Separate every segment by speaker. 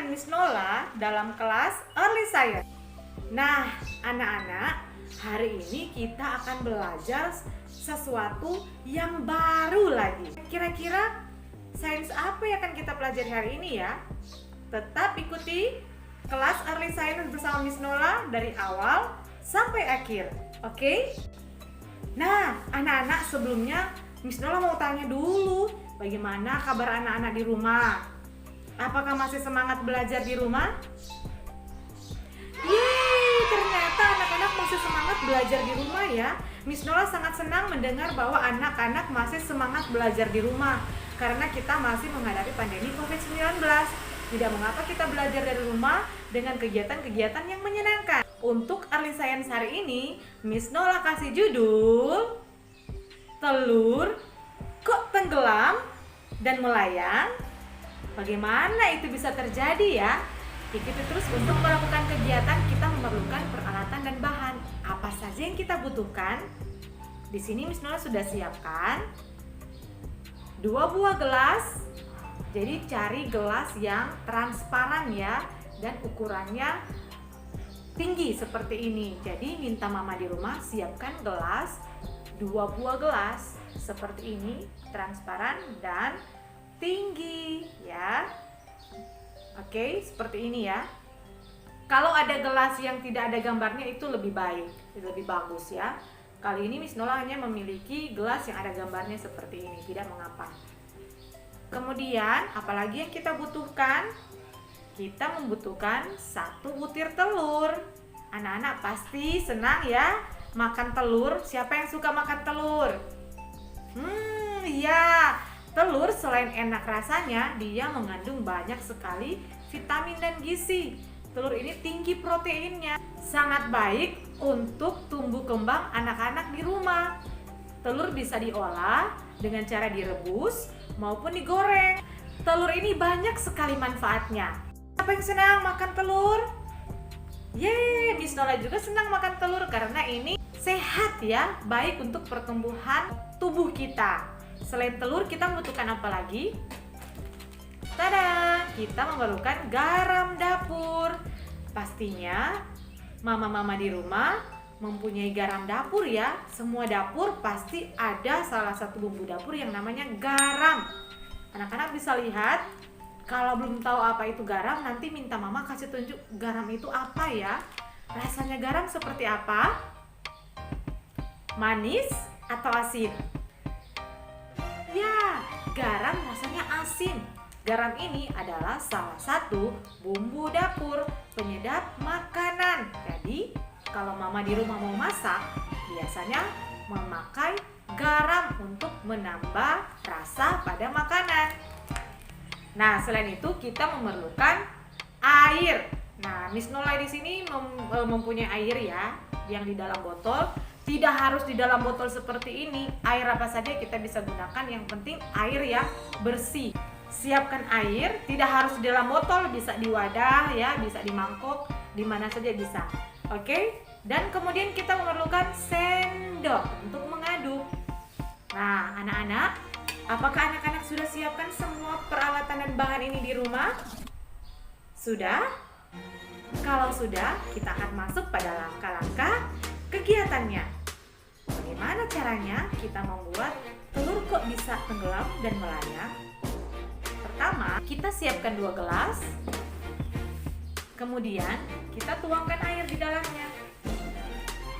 Speaker 1: dengan Miss Nola dalam kelas Early Science. Nah, anak-anak, hari ini kita akan belajar sesuatu yang baru lagi. Kira-kira sains apa yang akan kita pelajari hari ini ya? Tetap ikuti kelas Early Science bersama Miss Nola dari awal sampai akhir. Oke? Nah, anak-anak, sebelumnya Miss Nola mau tanya dulu, bagaimana kabar anak-anak di rumah? Apakah masih semangat belajar di rumah? Yeay, ternyata anak-anak masih semangat belajar di rumah ya. Miss Nola sangat senang mendengar bahwa anak-anak masih semangat belajar di rumah karena kita masih menghadapi pandemi COVID-19. Tidak mengapa kita belajar dari rumah dengan kegiatan-kegiatan yang menyenangkan. Untuk Early Science hari ini, Miss Nola kasih judul Telur kok tenggelam dan melayang? Bagaimana itu bisa terjadi ya? Ikuti terus. Untuk melakukan kegiatan kita memerlukan peralatan dan bahan. Apa saja yang kita butuhkan? Di sini Miss Nola sudah siapkan 2 buah gelas. Jadi cari gelas yang transparan ya, dan ukurannya tinggi seperti ini. Jadi minta mama di rumah siapkan gelas, 2 buah gelas seperti ini, transparan dan tinggi ya. Oke, seperti ini ya. Kalau ada gelas yang tidak ada gambarnya itu lebih baik, lebih bagus ya. Kali ini Miss Nola hanya memiliki gelas yang ada gambarnya seperti ini, tidak mengapa. Kemudian apalagi yang kita butuhkan? Kita membutuhkan 1 butir telur. Anak-anak pasti senang ya makan telur. Siapa yang suka makan telur? Ya, telur selain enak rasanya, dia mengandung banyak sekali vitamin dan gizi. Telur ini tinggi proteinnya, sangat baik untuk tumbuh kembang anak-anak di rumah. Telur bisa diolah dengan cara direbus maupun digoreng. Telur ini banyak sekali manfaatnya. Siapa yang senang makan telur? Yeay, Miss Nola juga senang makan telur karena ini sehat ya, baik untuk pertumbuhan tubuh kita. Selain telur kita membutuhkan apa lagi? Tada, kita memerlukan garam dapur. Pastinya mama-mama di rumah mempunyai garam dapur ya. Semua dapur pasti ada salah satu bumbu dapur yang namanya garam. Anak-anak bisa lihat. Kalau belum tahu apa itu garam, nanti minta mama kasih tunjuk garam itu apa ya. Rasanya garam seperti apa? Manis atau asin? Ya, garam rasanya asin. Garam ini adalah salah satu bumbu dapur penyedap makanan. Jadi, kalau mama di rumah mau masak, biasanya memakai garam untuk menambah rasa pada makanan. Nah, selain itu kita memerlukan air. Nah, Miss Nola di sini mempunyai air ya, yang di dalam botol. Tidak harus di dalam botol seperti ini. Air apa saja kita bisa gunakan, yang penting air yang bersih. Siapkan air, tidak harus di dalam botol, bisa di wadah ya, bisa di mangkok, di mana saja bisa. Oke? Dan kemudian kita memerlukan sendok untuk mengaduk. Nah, anak-anak, apakah anak-anak sudah siapkan semua peralatan dan bahan ini di rumah? Sudah? Kalau sudah, kita akan masuk pada langkah-langkah kegiatannya. Bagaimana caranya kita membuat telur kok bisa tenggelam dan melayang? Pertama, kita siapkan 2 gelas. Kemudian, kita tuangkan air di dalamnya.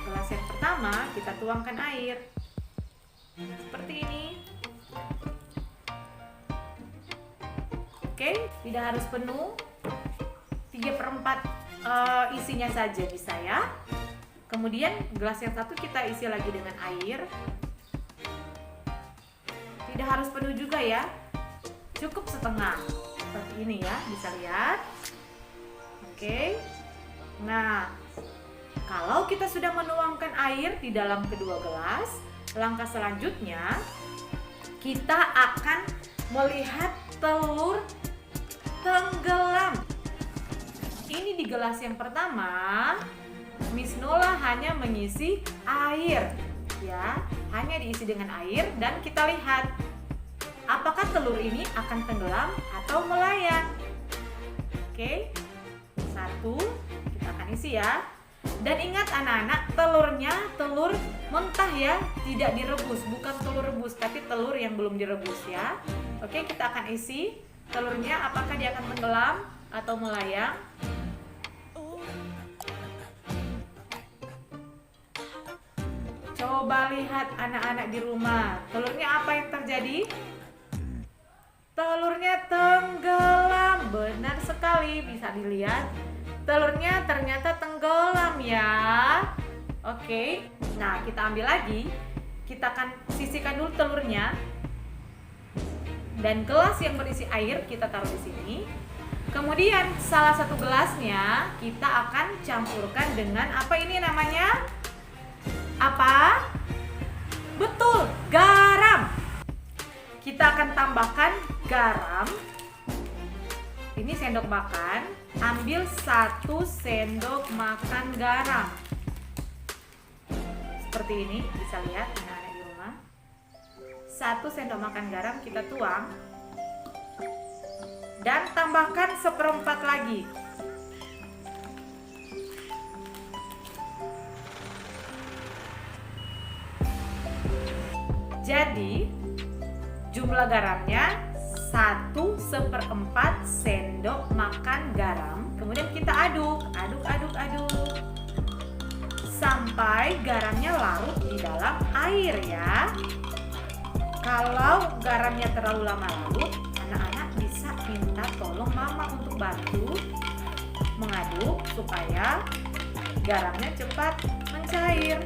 Speaker 1: Gelas yang pertama, kita tuangkan air. Seperti ini. Oke, tidak harus penuh. 3/4 isinya saja bisa ya. Kemudian gelas yang satu kita isi lagi dengan air. Tidak harus penuh juga ya. Cukup setengah. Seperti ini ya, bisa lihat. Oke. Nah, kalau kita sudah menuangkan air di dalam kedua gelas, langkah selanjutnya kita akan melihat telur tenggelam. Ini di gelas yang pertama, Miss Nola hanya mengisi air ya, hanya diisi dengan air, dan kita lihat apakah telur ini akan tenggelam atau melayang. Oke, 1 kita akan isi ya. Dan ingat anak-anak, telurnya telur mentah ya, tidak direbus, bukan telur rebus, tapi telur yang belum direbus ya. Oke, kita akan isi telurnya, apakah dia akan tenggelam atau melayang. Coba lihat anak-anak di rumah, telurnya apa yang terjadi? Telurnya tenggelam, benar sekali, bisa dilihat. Telurnya ternyata tenggelam ya. Oke, nah kita ambil lagi. Kita akan sisihkan dulu telurnya. Dan gelas yang berisi air kita taruh di sini. Kemudian salah satu gelasnya kita akan campurkan dengan apa ini namanya? Apa? Betul, garam. Kita akan tambahkan garam. Ini sendok makan. Ambil 1 sendok makan garam. Seperti ini, bisa lihat anak-anak di rumah. 1 sendok makan garam kita tuang. Dan tambahkan 1/4 lagi. Jadi jumlah garamnya 1/4 sendok makan garam. Kemudian kita aduk sampai garamnya larut di dalam air ya. Kalau garamnya terlalu lama larut, anak-anak bisa minta tolong mama untuk bantu mengaduk supaya garamnya cepat mencair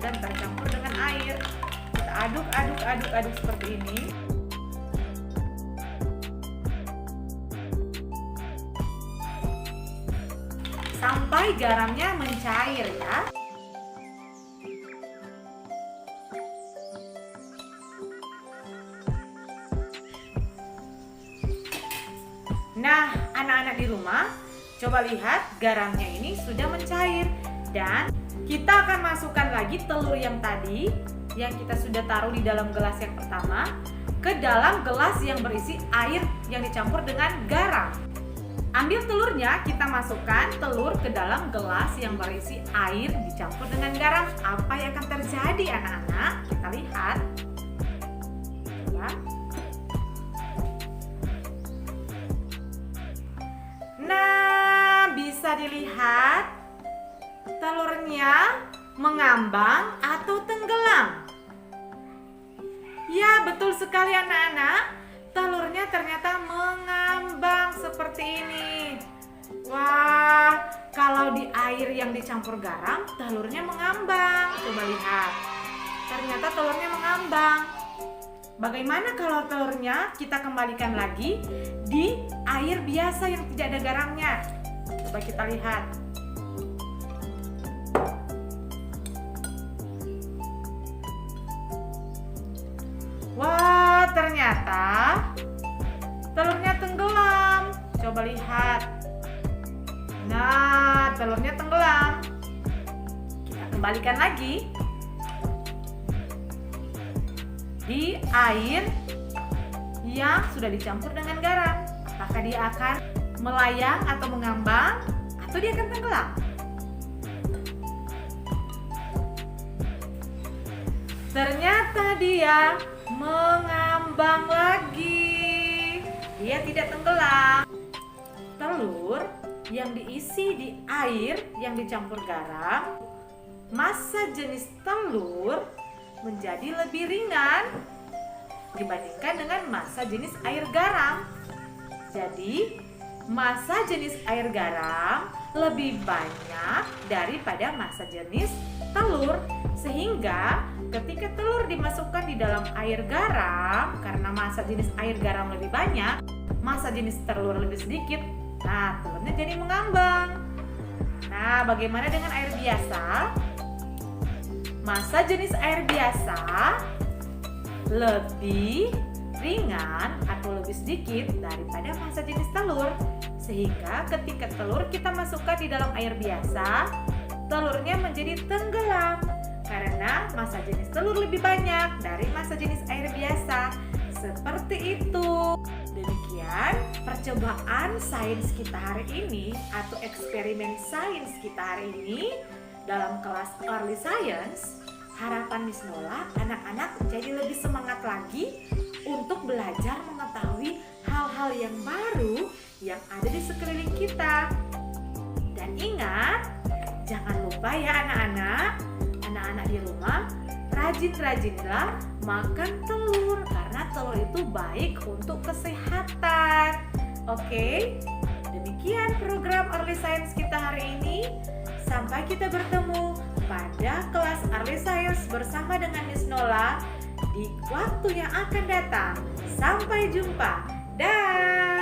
Speaker 1: dan tercampur dengan air. Kita aduk seperti ini. Sampai garamnya mencair ya. Nah, anak-anak di rumah, coba lihat garamnya ini sudah mencair. Dan kita akan masukkan lagi telur yang tadi, yang kita sudah taruh di dalam gelas yang pertama, ke dalam gelas yang berisi air yang dicampur dengan garam. Ambil telurnya, kita masukkan telur ke dalam gelas yang berisi air dicampur dengan garam. Apa yang akan terjadi anak-anak? Kita lihat. Coba. Nah, bisa dilihat telurnya mengambang atau tenggelam. Ya, betul sekali anak-anak. Telurnya ternyata mengambang seperti ini. Wah, kalau di air yang dicampur garam, telurnya mengambang. Coba lihat. Ternyata telurnya mengambang. Bagaimana kalau telurnya kita kembalikan lagi di air biasa yang tidak ada garamnya? Coba kita lihat. Wah, ternyata telurnya tenggelam. Coba lihat. Nah, telurnya tenggelam. Kita kembalikan lagi di air yang sudah dicampur dengan garam. Apakah dia akan melayang atau mengambang, atau dia akan tenggelam? Ternyata dia mengambang lagi. Dia tidak tenggelam. Telur yang diisi di air yang dicampur garam, massa jenis telur menjadi lebih ringan dibandingkan dengan massa jenis air garam. Jadi, massa jenis air garam lebih banyak daripada massa jenis telur. Sehingga ketika telur dimasukkan di dalam air garam, karena massa jenis air garam lebih banyak, massa jenis telur lebih sedikit, nah telurnya jadi mengambang. Nah, bagaimana dengan air biasa? Massa jenis air biasa lebih ringan atau lebih sedikit daripada massa jenis telur. Sehingga ketika telur kita masukkan di dalam air biasa, telurnya menjadi tenggelam. Karena massa jenis telur lebih banyak dari massa jenis air biasa. Seperti itu. Demikian demikian percobaan sains kita hari ini atau eksperimen sains kita hari ini dalam kelas Early Science. Harapan Miss Nola anak-anak jadi lebih semangat lagi untuk belajar mengetahui hal-hal yang baru yang ada di sekeliling kita. Dan ingat, jangan lupa ya anak-anak di rumah, rajin-rajinlah makan telur karena telur itu baik untuk kesehatan. Oke, demikian program Early Science kita hari ini. Sampai kita bertemu pada kelas Early Science bersama dengan Miss Nola di waktu yang akan datang. Sampai jumpa. Dah.